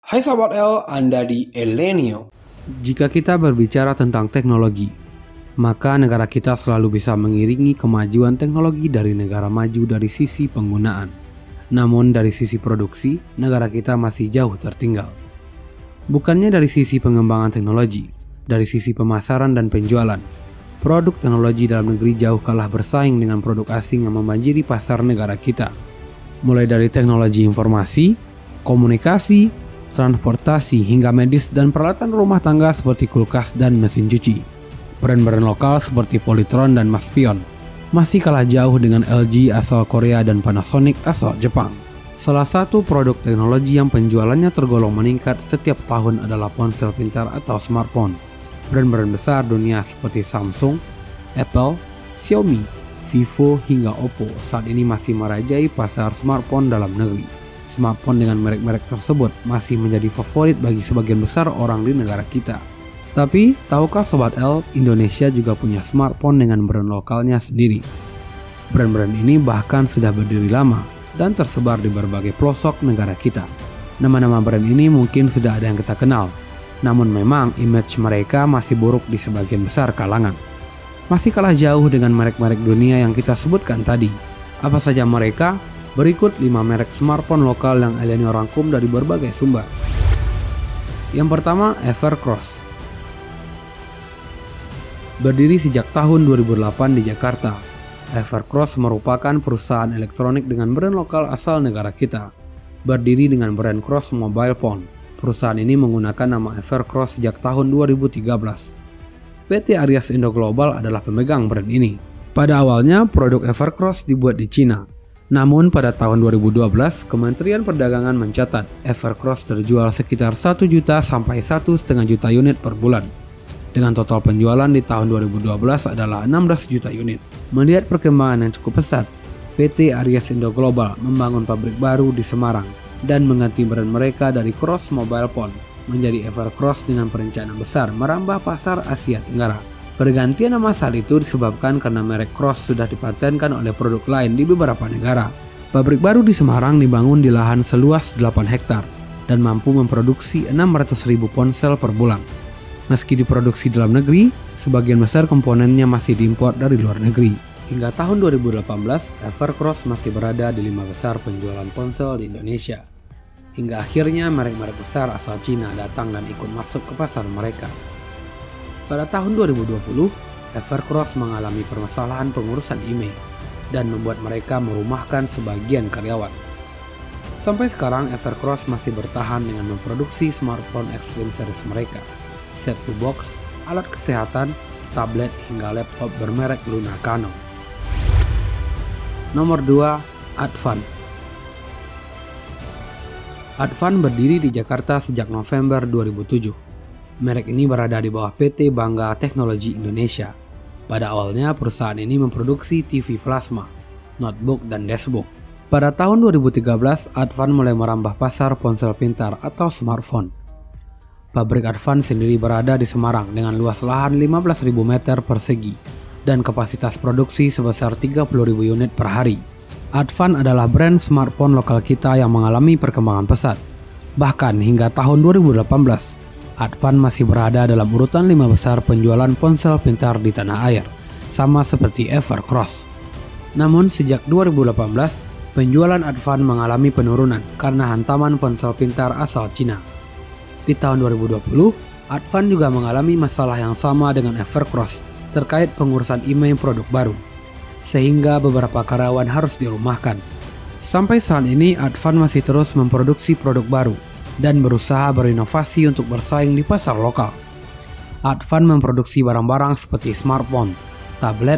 Hai Sahabat L, Anda di Elenio. Jika kita berbicara tentang teknologi, maka negara kita selalu bisa mengiringi kemajuan teknologi dari negara maju dari sisi penggunaan. Namun dari sisi produksi, negara kita masih jauh tertinggal. Bukannya dari sisi pengembangan teknologi, dari sisi pemasaran dan penjualan, produk teknologi dalam negeri jauh kalah bersaing dengan produk asing yang membanjiri pasar negara kita. Mulai dari teknologi informasi, komunikasi, transportasi hingga medis dan peralatan rumah tangga seperti kulkas dan mesin cuci. Brand-brand lokal seperti Polytron dan Maspion masih kalah jauh dengan LG asal Korea dan Panasonic asal Jepang. Salah satu produk teknologi yang penjualannya tergolong meningkat setiap tahun adalah ponsel pintar atau smartphone. Brand-brand besar dunia seperti Samsung, Apple, Xiaomi, Vivo hingga Oppo saat ini masih merajai pasar smartphone dalam negeri. Smartphone dengan merek-merek tersebut masih menjadi favorit bagi sebagian besar orang di negara kita. Tapi, tahukah Sobat L, Indonesia juga punya smartphone dengan brand lokalnya sendiri. Brand-brand ini bahkan sudah berdiri lama dan tersebar di berbagai pelosok negara kita. Nama-nama brand ini mungkin sudah ada yang kita kenal, namun memang image mereka masih buruk di sebagian besar kalangan. Masih kalah jauh dengan merek-merek dunia yang kita sebutkan tadi. Apa saja mereka? Berikut 5 merek smartphone lokal yang Elenio rangkum dari berbagai sumber. Yang pertama, Evercross. Berdiri sejak tahun 2008 di Jakarta, Evercross merupakan perusahaan elektronik dengan brand lokal asal negara kita. Berdiri dengan brand Cross Mobile Phone, perusahaan ini menggunakan nama Evercross sejak tahun 2013. PT Aries Indo Global adalah pemegang brand ini. Pada awalnya, produk Evercross dibuat di Cina. Namun pada tahun 2012, Kementerian Perdagangan mencatat Evercross terjual sekitar 1 juta sampai 1,5 juta unit per bulan. Dengan total penjualan di tahun 2012 adalah 16 juta unit. Melihat perkembangan yang cukup pesat, PT Aries Indo Global membangun pabrik baru di Semarang dan mengganti brand mereka dari Cross Mobile Phone menjadi Evercross dengan perencanaan besar merambah pasar Asia Tenggara. Pergantian nama saat itu disebabkan karena merek Cross sudah dipatenkan oleh produk lain di beberapa negara. Pabrik baru di Semarang dibangun di lahan seluas 8 hektar dan mampu memproduksi 600.000 ponsel per bulan. Meski diproduksi dalam negeri, sebagian besar komponennya masih diimpor dari luar negeri. Hingga tahun 2018, Evercross masih berada di 5 besar penjualan ponsel di Indonesia. Hingga akhirnya merek-merek besar asal Cina datang dan ikut masuk ke pasar mereka. Pada tahun 2020, Evercross mengalami permasalahan pengurusan email dan membuat mereka merumahkan sebagian karyawan. Sampai sekarang, Evercross masih bertahan dengan memproduksi smartphone Extreme series mereka, set-top box, alat kesehatan, tablet hingga laptop bermerek Luna Canon. Nomor 2, Advan. Advan berdiri di Jakarta sejak November 2007. Merek ini berada di bawah PT Bangga Teknologi Indonesia. Pada awalnya perusahaan ini memproduksi TV plasma, notebook, dan dashboard. Pada tahun 2013, Advan mulai merambah pasar ponsel pintar atau smartphone. Pabrik Advan sendiri berada di Semarang dengan luas lahan 15.000 meter persegi dan kapasitas produksi sebesar 30.000 unit per hari. Advan adalah brand smartphone lokal kita yang mengalami perkembangan pesat. Bahkan hingga tahun 2018, Advan masih berada dalam urutan 5 besar penjualan ponsel pintar di tanah air, sama seperti Evercross. Namun sejak 2018, penjualan Advan mengalami penurunan karena hantaman ponsel pintar asal Cina. Di tahun 2020, Advan juga mengalami masalah yang sama dengan Evercross terkait pengurusan email produk baru, sehingga beberapa karyawan harus dirumahkan. Sampai saat ini, Advan masih terus memproduksi produk baru dan berusaha berinovasi untuk bersaing di pasar lokal. Advan memproduksi barang-barang seperti smartphone, tablet,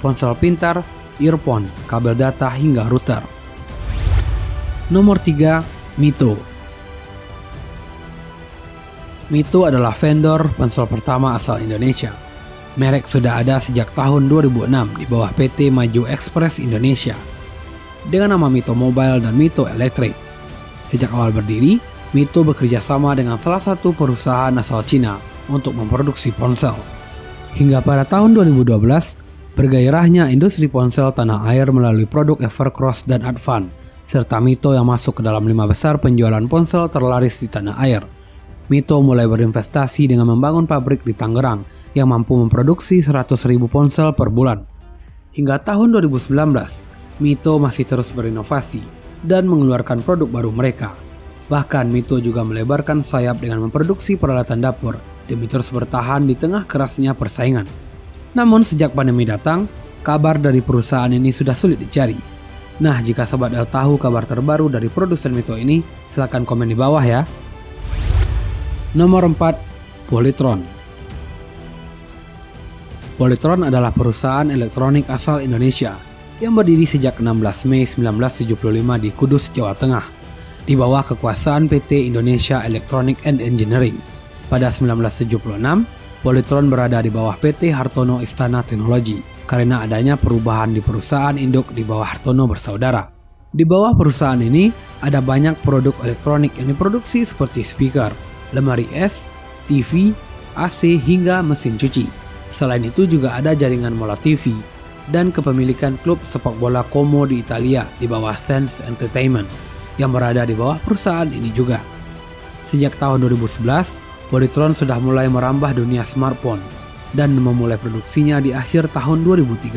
ponsel pintar, earphone, kabel data hingga router. Nomor 3, Mito. Mito adalah vendor ponsel pertama asal Indonesia. Merek sudah ada sejak tahun 2006 di bawah PT Maju Express Indonesia dengan nama Mito Mobile dan Mito Electric. Sejak awal berdiri, Mito bekerja sama dengan salah satu perusahaan asal Cina untuk memproduksi ponsel. Hingga pada tahun 2012, bergairahnya industri ponsel tanah air melalui produk Evercross dan Advan serta Mito yang masuk ke dalam 5 besar penjualan ponsel terlaris di tanah air. Mito mulai berinvestasi dengan membangun pabrik di Tangerang yang mampu memproduksi 100.000 ponsel per bulan. Hingga tahun 2019, Mito masih terus berinovasi dan mengeluarkan produk baru mereka. Bahkan Mito juga melebarkan sayap dengan memproduksi peralatan dapur demi terus bertahan di tengah kerasnya persaingan. Namun sejak pandemi datang, kabar dari perusahaan ini sudah sulit dicari. Nah, jika Sobat L tahu kabar terbaru dari produsen Mito ini, silahkan komen di bawah ya. Nomor 4, Polytron. Polytron adalah perusahaan elektronik asal Indonesia yang berdiri sejak 16 Mei 1975 di Kudus, Jawa Tengah, di bawah kekuasaan PT Indonesia Electronic and Engineering. Pada 1976, Polytron berada di bawah PT Hartono Istana Teknologi karena adanya perubahan di perusahaan induk di bawah Hartono bersaudara. Di bawah perusahaan ini ada banyak produk elektronik yang diproduksi seperti speaker, lemari es, TV, AC hingga mesin cuci. Selain itu juga ada jaringan Mola TV dan kepemilikan klub sepak bola Como di Italia di bawah Sense Entertainment yang berada di bawah perusahaan ini juga. Sejak tahun 2011, Polytron sudah mulai merambah dunia smartphone dan memulai produksinya di akhir tahun 2013.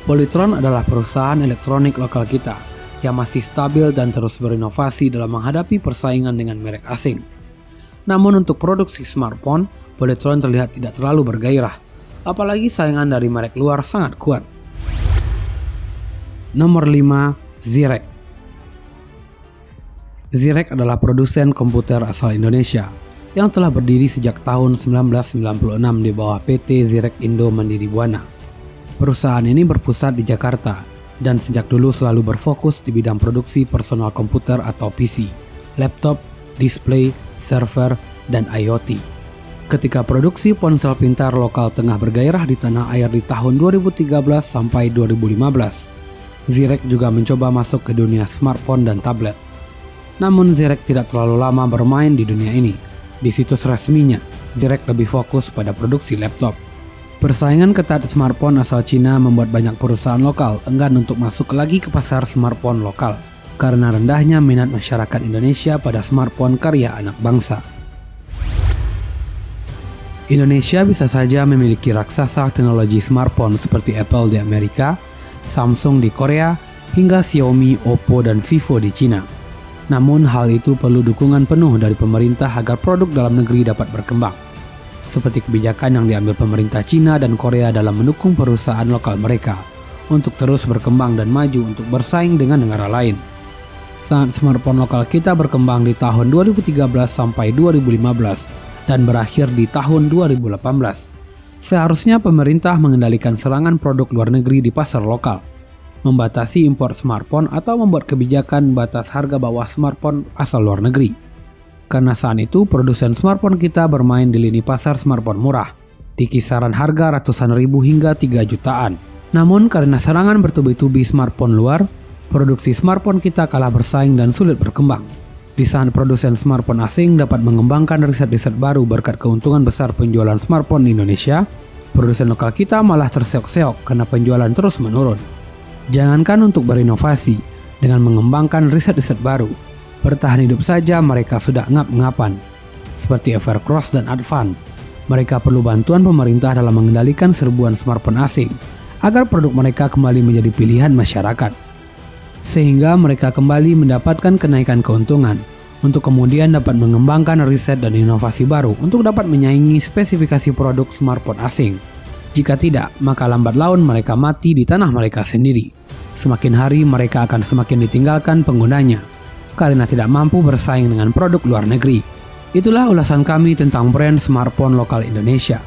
Polytron adalah perusahaan elektronik lokal kita yang masih stabil dan terus berinovasi dalam menghadapi persaingan dengan merek asing. Namun untuk produksi smartphone, Polytron terlihat tidak terlalu bergairah, apalagi saingan dari merek luar sangat kuat. Nomor 5, Zirek. Zirek adalah produsen komputer asal Indonesia yang telah berdiri sejak tahun 1996 di bawah PT Zirek Indo Mandiri Buana. Perusahaan ini berpusat di Jakarta dan sejak dulu selalu berfokus di bidang produksi personal komputer atau PC, laptop, display, server, dan IoT. Ketika produksi ponsel pintar lokal tengah bergairah di tanah air di tahun 2013 sampai 2015, Zirek juga mencoba masuk ke dunia smartphone dan tablet. Namun Zirek tidak terlalu lama bermain di dunia ini. Di situs resminya, Zirek lebih fokus pada produksi laptop. Persaingan ketat smartphone asal Cina membuat banyak perusahaan lokal enggan untuk masuk lagi ke pasar smartphone lokal karena rendahnya minat masyarakat Indonesia pada smartphone karya anak bangsa. Indonesia bisa saja memiliki raksasa teknologi smartphone seperti Apple di Amerika, Samsung di Korea, hingga Xiaomi, Oppo, dan Vivo di Cina. Namun hal itu perlu dukungan penuh dari pemerintah agar produk dalam negeri dapat berkembang. Seperti kebijakan yang diambil pemerintah Cina dan Korea dalam mendukung perusahaan lokal mereka untuk terus berkembang dan maju untuk bersaing dengan negara lain. Saat smartphone lokal kita berkembang di tahun 2013 sampai 2015 dan berakhir di tahun 2018, seharusnya pemerintah mengendalikan serangan produk luar negeri di pasar lokal, membatasi impor smartphone atau membuat kebijakan batas harga bawah smartphone asal luar negeri. Karena saat itu produsen smartphone kita bermain di lini pasar smartphone murah, di kisaran harga ratusan ribu hingga 3 jutaan. Namun karena serangan bertubi-tubi smartphone luar, produksi smartphone kita kalah bersaing dan sulit berkembang. Di saat produsen smartphone asing dapat mengembangkan riset-riset baru berkat keuntungan besar penjualan smartphone di Indonesia, produsen lokal kita malah terseok-seok karena penjualan terus menurun. Jangankan untuk berinovasi dengan mengembangkan riset-riset baru, bertahan hidup saja mereka sudah ngap-ngapan. Seperti Evercross dan Advan, mereka perlu bantuan pemerintah dalam mengendalikan serbuan smartphone asing agar produk mereka kembali menjadi pilihan masyarakat. Sehingga mereka kembali mendapatkan kenaikan keuntungan untuk kemudian dapat mengembangkan riset dan inovasi baru untuk dapat menyaingi spesifikasi produk smartphone asing. Jika tidak, maka lambat laun mereka mati di tanah mereka sendiri. Semakin hari mereka akan semakin ditinggalkan penggunanya karena tidak mampu bersaing dengan produk luar negeri. Itulah ulasan kami tentang brand smartphone lokal Indonesia.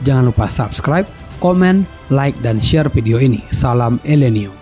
Jangan lupa subscribe, komen, like, dan share video ini. Salam Elenio.